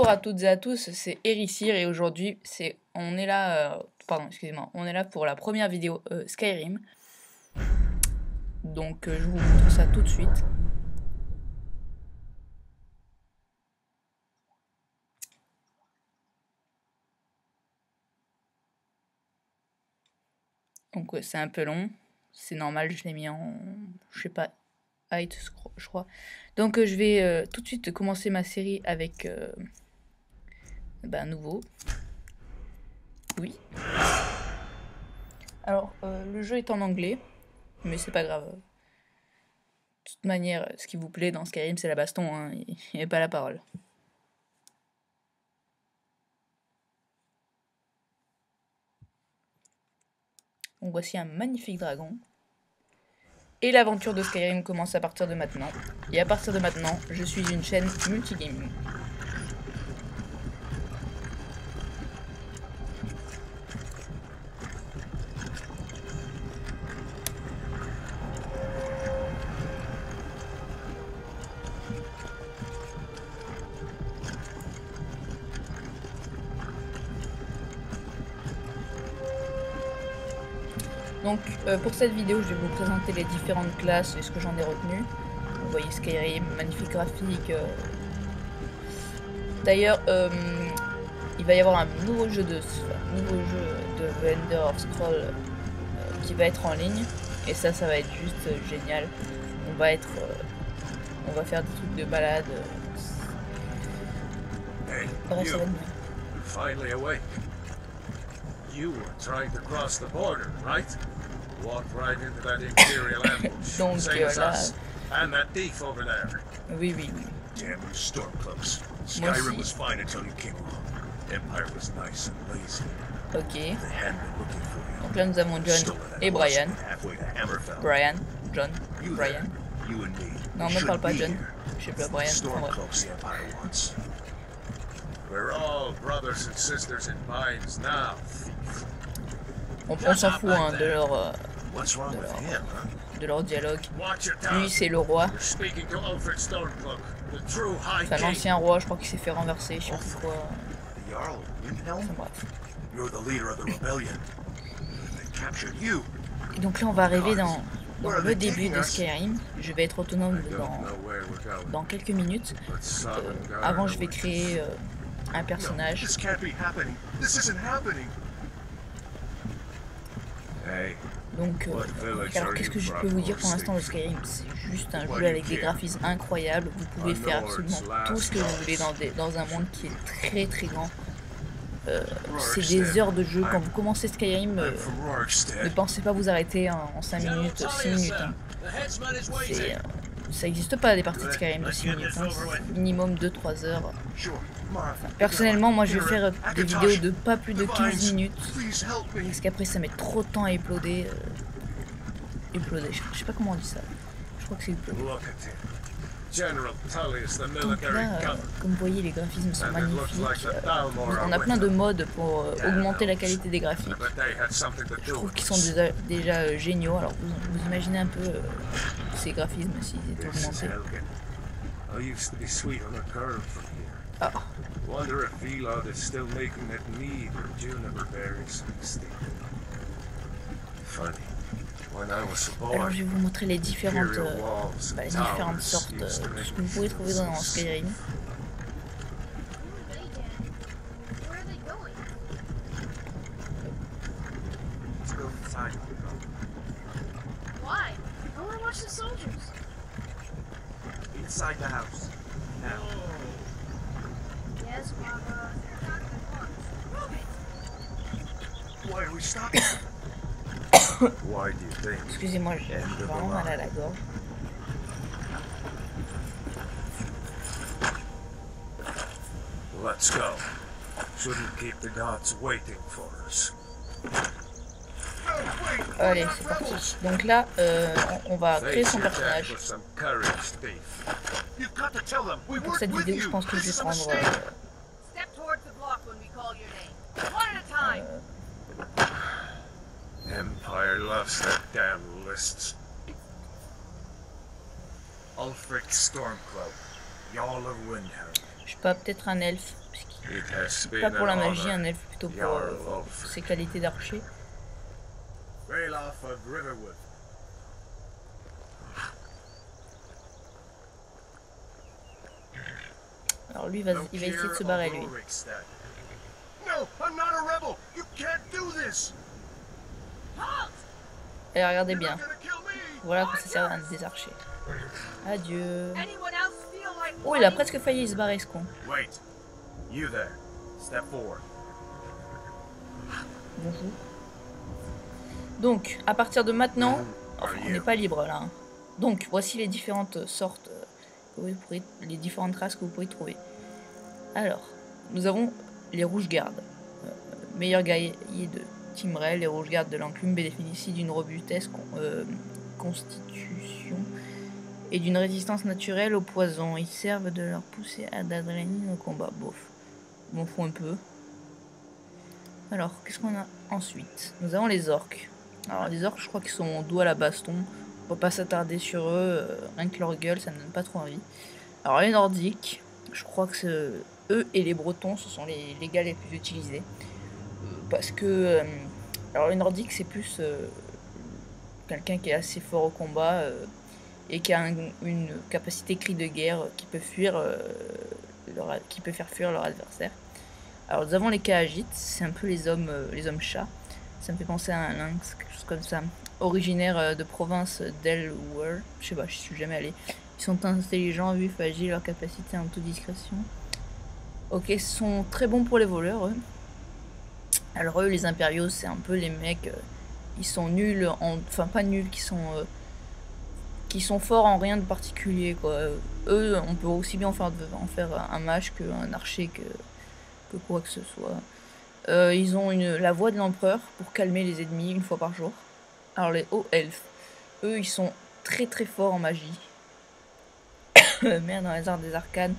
Bonjour à toutes et à tous, c'est Hérissir et aujourd'hui on est là pour la première vidéo Skyrim. Donc je vous montre ça tout de suite. Donc ouais, c'est un peu long, c'est normal, je l'ai mis en, je sais pas, height je crois. Donc je vais tout de suite commencer ma série avec un nouveau. Oui. Alors le jeu est en anglais, mais c'est pas grave. De toute manière, ce qui vous plaît dans Skyrim, c'est la baston, hein, et pas la parole. Donc voici un magnifique dragon. Et l'aventure de Skyrim commence à partir de maintenant. Et à partir de maintenant, je suis une chaîne multigaming. Donc pour cette vidéo, je vais vous présenter les différentes classes et ce que j'en ai retenu. Vous voyez Skyrim, magnifique graphique. D'ailleurs, il va y avoir un nouveau jeu de The Elder Scrolls qui va être en ligne. Et ça va être juste génial. On va faire des trucs de balade. Bref, ça va être bien. Finally awake. You were trying to cross the border, right? Walked right into that Imperial ambush. Donc Same as là, us. And that thief over there. oui. Damn you Stormcloaks. Skyrim was fine until you came along. Empire was nice and lazy. Ok. They hadn't been looking for you. Donc là nous avons John et Brian. Halfway to Hammerfell. John, You Brian. there, you and me. Non, me parle pas John. Je sais pas Brian. Enfin, bref. Stormcloaks the Empire wants. We're all brothers and sisters in binds now. On s'en fout hein, What's wrong with him, huh? de leur dialogue. Watch your Lui tongue. c'est le roi. You're speaking to Ulfric Stormcloak, the true High Enfin King. l'ancien roi, je crois qu'il s'est fait renverser, je sais plus quoi. The Jarl of Windhelm? Enfin bref. You're the leader of the rebellion. They captured you. Et donc là on va arriver dans le début de Skyrim. Je vais être autonome Don't know where we're going. dans quelques minutes. But Sovngarde Avant je vais awaits. créer un No, personnage. this can't be happening. This isn't happening. Hey, Donc alors qu'est-ce que je peux vous dire pour l'instant de Skyrim? C'est juste un jeu avec des graphismes incroyables. Vous pouvez faire absolument tout ce que vous voulez dans un monde qui est très grand. C'est des heures de jeu. Quand vous commencez Skyrim, I'm from ne Rorikstead. pensez pas vous arrêter en 5 minutes, 6 minutes. Hein. Ça n'existe pas des parties de Skyrim de 6 minutes. Hein. Minimum 2-3 heures. Sure, Martha. Personnellement, moi je vais faire des vidéos de pas plus de 15 minutes. Please help me. Parce qu'après ça met trop de temps à uploader. Je sais pas comment on dit ça. Je crois que c'est uploader. look at him. General Tullius, the Donc military là, governor. comme vous voyez, les graphismes sont And it looks like magnifiques. the Thalmor On a are plein with de them. modes pour augmenter la qualité des graphiques. But they had something to Je do trouve with qu'ils sont this. déjà géniaux. Alors vous imaginez un peu ces graphismes s'ils étaient This is augmentés. Helgen. I used to be sweet on a curve from here. Ah, Wonder if Vilod is still making that mead or juniper berries mixed. Funny. When I was a alors boy, je vais vous montrer les différentes, Imperial walls les and différentes towers sortes de used to ce make que vous pouvez trouver dans Skyrim. Where are they going? Let's go inside. Why? I want to watch the soldiers. Inside the house. Now. Yes, Papa. Why are we stopping? Why do you think? Excusez-moi, j'ai vraiment mal à la gorge. Let's go. Shouldn't keep the gods waiting for us. Allez, c'est parti. Donc là, on va créer Face son your death personnage. with some courage, thief. You've got to tell them we Pour worked cette with vidéo, je you. pense que je This vais is a prendre... mistake. Step towards the block when we call your name. One at a time. Empire loves their damn lists. Ulfric Stormcloak, Jarl of Windhelm. je sais pas, peut-être un elfe, parce Pas pour la magie, un elfe, plutôt pour ses qualités d'archer. Alors lui, il va essayer de se barrer, lui. Et regardez bien. Voilà que ça sert à des archers. Adieu. Oh, il a presque failli se barrer, ce con. Bonjour. Donc, à partir de maintenant, enfin, on n'est pas libre là. Hein. Donc, voici les différentes sortes, les différentes races que vous pouvez trouver. Alors, nous avons les rouges-gardes. Meilleurs guerriers de Timrel, les rouges-gardes de l'enclume bénéficient d'une robustesse constitution et d'une résistance naturelle au poison. Ils servent de leur poussée d'adrénaline au combat. Bof, m'en fous un peu. Alors, qu'est-ce qu'on a ensuite? Nous avons les orques. Alors, les orques, je crois qu'ils sont doux à la baston. On va pas s'attarder sur eux. Rien que leur gueule, ça ne donne pas trop envie. Alors, les nordiques, je crois que eux et les bretons, ce sont les gars les plus utilisés. Parce que... alors, les nordiques, c'est plus quelqu'un qui est assez fort au combat et qui a une capacité cri de guerre qui peut fuir, qui peut faire fuir leur adversaire. Alors nous avons les Khajiits, c'est un peu les hommes chats. Ça me fait penser à un lynx, quelque chose comme ça. Originaires de province d'Elwar, je sais pas, je suis jamais allé. Ils sont intelligents, vifs, agiles, leur capacité en autodiscrétion. Ok, ils sont très bons pour les voleurs, eux. Alors eux, les impériaux, c'est un peu les mecs, ils sont nuls, enfin pas nuls, qui sont forts en rien de particulier, quoi. Eux, on peut aussi bien en faire un mage qu'un archer, que quoi que ce soit. Ils ont la voix de l'empereur pour calmer les ennemis une fois par jour. Alors les hauts elfes, eux ils sont très très forts en magie. Merde, dans les arts des arcanes,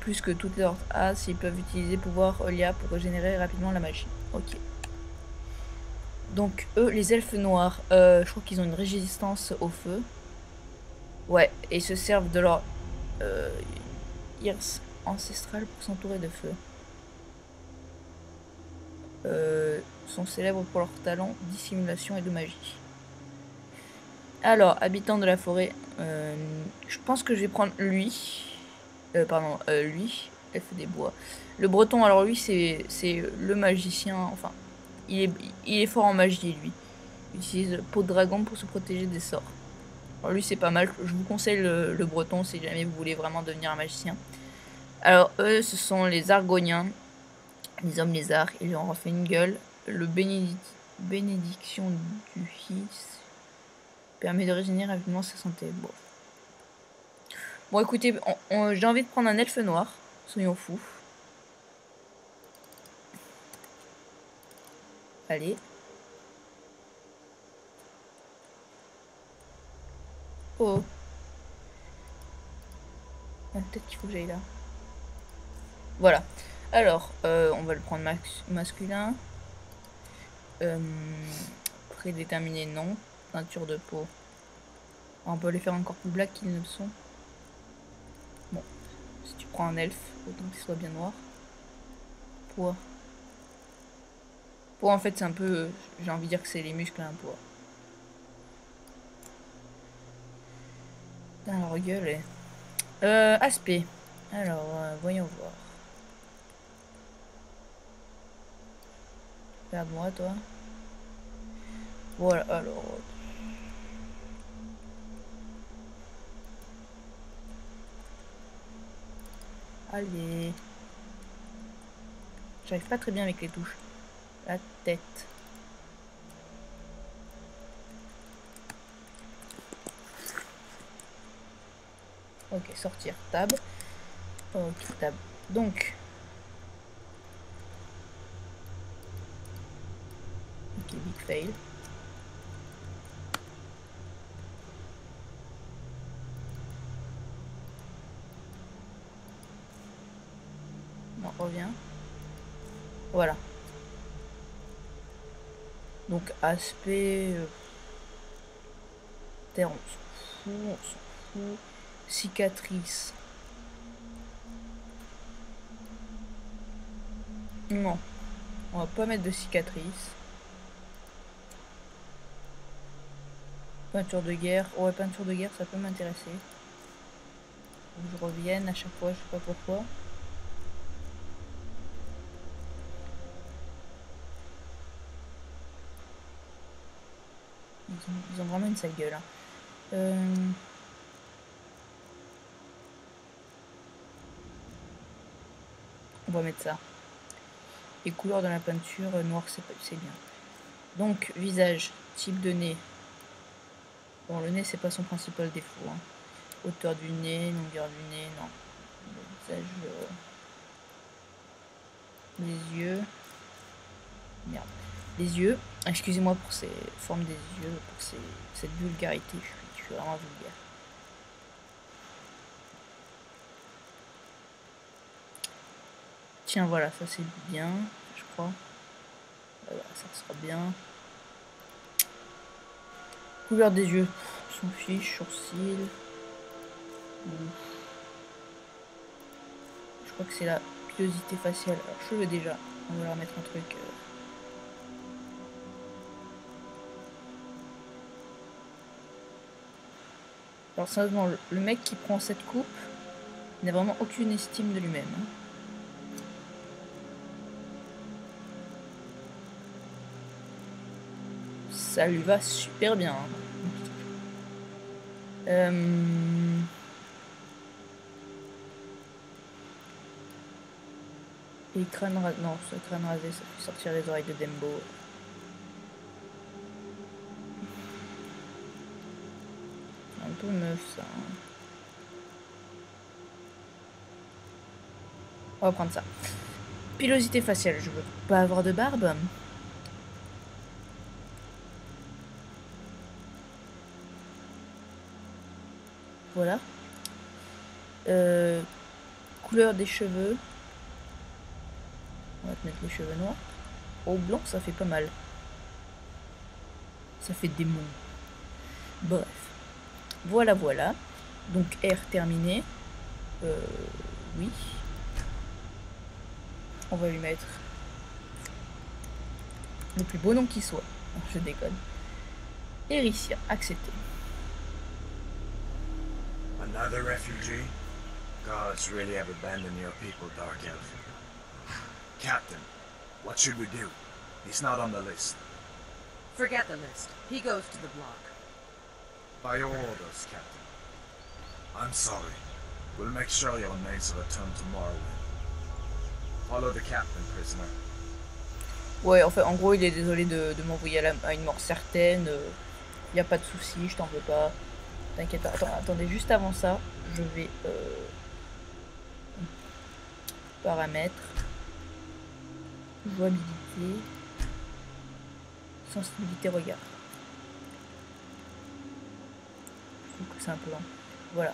plus que toutes leurs as, ils peuvent utiliser pouvoir Olia pour régénérer rapidement la magie. Ok. Donc eux, les elfes noirs, je crois qu'ils ont une résistance au feu. Ouais, et ils se servent de leur irs ancestral pour s'entourer de feu. Sont célèbres pour leur talent, dissimulation et de magie. Alors, habitant de la forêt, je pense que je vais prendre lui. Lui, elfe des bois. Le breton, alors lui, c'est le magicien, enfin, il est fort en magie, lui. Il utilise peau de dragon pour se protéger des sorts. Alors lui, c'est pas mal. Je vous conseille le breton si jamais vous voulez vraiment devenir un magicien. Alors, eux, ce sont les argoniens. Les hommes lézards, ils leur ont fait une gueule. Le bénédiction du fils permet de régénérer rapidement sa santé. Bon écoutez, j'ai envie de prendre un elfe noir. Soyons fous. Allez. Oh. Ah, peut-être qu'il faut que j'aille là. Voilà. Alors, on va le prendre masculin. Prédéterminé, non. Peinture de peau. On peut les faire encore plus black qu'ils ne le sont. Bon, si tu prends un elfe, autant qu'il soit bien noir. Poids. Poids, en fait, c'est un peu... j'ai envie de dire que c'est les muscles, un poids. Putain, leur gueule est... aspect. Alors, voyons voir. Regarde-moi, toi. Voilà, alors... Allez. J'arrive pas très bien avec les touches. La tête. Ok, sortir. Tab. Ok, tab. Donc... ok, big fail. Non, reviens. Voilà. Donc aspect... terre, on s'en fout. Cicatrice. Non. On va pas mettre de cicatrices. Peinture de guerre. Ouais, peinture de guerre, ça peut m'intéresser. Je revienne à chaque fois, je sais pas pourquoi. Ils ont vraiment une sale gueule. Hein. On va mettre ça. Les couleurs de la peinture, noir c'est bien. Donc, visage, type de nez. Bon, le nez, c'est pas son principal défaut. Hein. Hauteur du nez, longueur du nez, non. Le visage, les yeux. Merde. Les yeux. Excusez-moi pour ces formes des yeux, pour cette vulgarité. Je suis vraiment vulgaire. Tiens, voilà, ça c'est bien, je crois. Voilà, ça sera bien. Couleur des yeux, on s'en fiche, sourcils. Je crois que c'est la pilosité faciale. Alors, cheveux déjà, on va leur mettre un truc. Alors, sérieusement, le mec qui prend cette coupe n'a vraiment aucune estime de lui-même. Hein. Ça lui va super bien. Et crâne rasé. Non, ce crâne rasé, ça fait sortir les oreilles de Dembo. Un peu meuf, ça. On va prendre ça. Pilosité faciale, je veux pas avoir de barbe. Voilà. Couleur des cheveux. On va te mettre les cheveux noirs. Au blanc, ça fait pas mal. Ça fait démon. Bref. Voilà, voilà. Donc R terminé. Oui. On va lui mettre le plus beau nom qui soit. Je déconne. Ericia, accepté. Another refugee? Gods really have abandoned your people, Dark Elf. Captain, what should we do? He's not on the list. Forget the list. He goes to the block. By your orders, Captain. I'm sorry. We'll make sure your names are returned tomorrow. Follow the captain, prisoner. Ouais, en fait, en gros, il est désolé de m'envoyer à une mort certaine. Y a pas de souci, je t'en veux pas. T'inquiète pas. Attendez, juste avant ça, je vais paramètres, jouabilité, sensibilité, regard. Je trouve que c'est un peu lent. Voilà.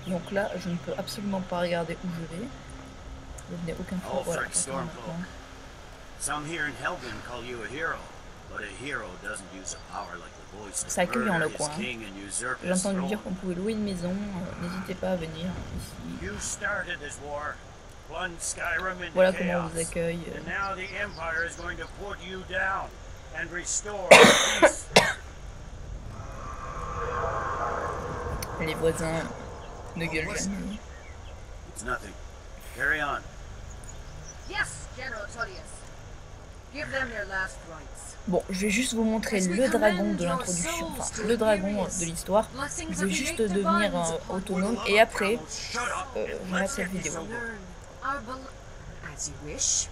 Donc là, je ne peux absolument pas regarder où je vais. Je n'ai aucun fou. Voilà. C'est accueillant le coin. J'ai entendu dire qu'on pouvait louer une maison. N'hésitez pas à venir ici. Voilà comment on vous accueille. Les voisins ne gueulent jamais. It's nothing. Carry on. Yes, General Tullius. Give them their last rites. Bon, je vais juste vous montrer le dragon de l'introduction, enfin le dragon de l'histoire. Je vais juste devenir autonome et après, je m'arrête cette vidéo. As you wish.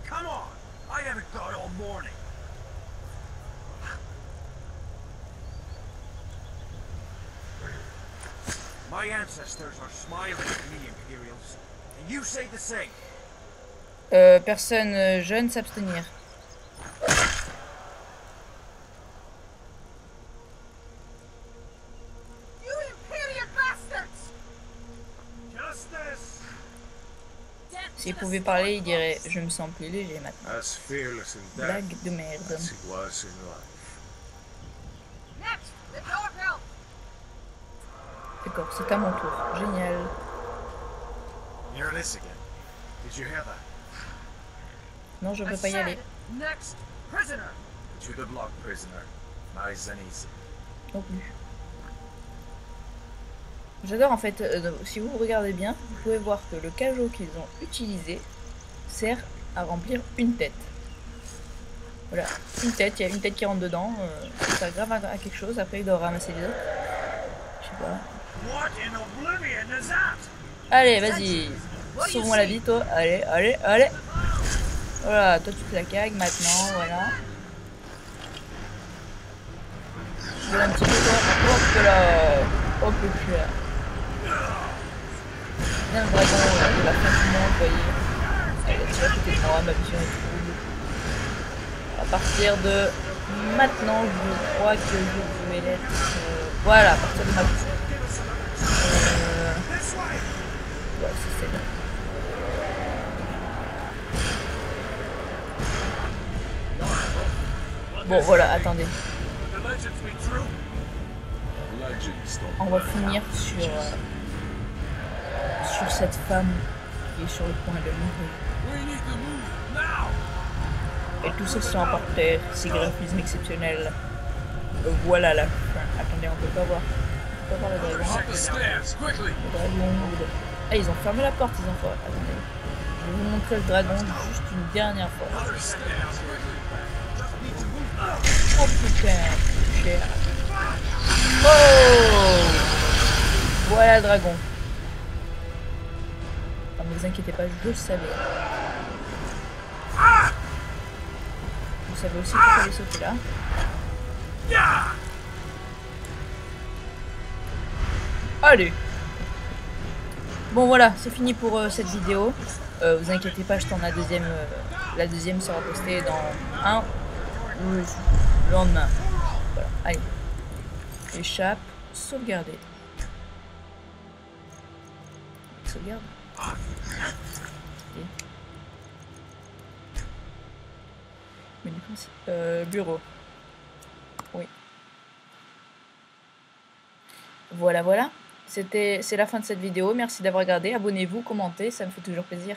Come on! I haven't got all morning. My ancestors are smiling at me, Imperials. And you say the same. Personne jeune s'abstenir. You Imperial bastards! Justice! S'il pouvait parler, il dirait « Je me sens plus léger maintenant As fearless in ». death Blague de merde. as he was in life. Next, the doorbell. D'accord, c'est à mon tour. Génial. Here it is again. Did you hear that? Non, je I peux pas y said, aller. next prisoner. To the block, prisoner. Nice and easy. Non plus. J'adore en fait, si vous regardez bien, vous pouvez voir que le cajot qu'ils ont utilisé sert à remplir une tête. Voilà, une tête, il y a une tête qui rentre dedans, ça grave à quelque chose, après il doit ramasser les autres. Je sais pas. What in oblivion is that? Allez, vas-y, sauve-moi la vie toi, allez, allez, allez. Voilà, toi tu te la cagues maintenant, voilà. Je veux un petit peu toi, hop là, hop là. Bien le dragon de la fin du monde, vous voyez. Elle est à côté de moi, ma vision est trouble. À partir de maintenant, je crois que je vais l'être. Voilà, à partir de ma vision. Ouais, c'est celle-là. Bon, voilà, attendez. On va finir sur cette femme qui est sur le point de mourir. Et tous ceux qui sont par terre, ces graphismes exceptionnels. Voilà la fin. Attendez, on peut pas voir. On peut pas voir le dragon. Le dragon. Ah, ils ont fermé la porte, ils ont fait. Attendez. Je vais vous montrer le dragon juste une dernière fois. Oh putain, cher. Oh! Voilà le dragon. Non, ne vous inquiétez pas, je le savais. Vous savez aussi qu'il fallait sauter là. Allez! Bon voilà, c'est fini pour cette vidéo. Vous inquiétez pas, je tourne la deuxième. La deuxième sera postée dans le lendemain. Voilà, allez. Échappe, sauvegarder. Sauvegarde. Okay. Menu principal. Bureau. Oui. Voilà, voilà. C'est la fin de cette vidéo. Merci d'avoir regardé. Abonnez-vous, commentez, ça me fait toujours plaisir.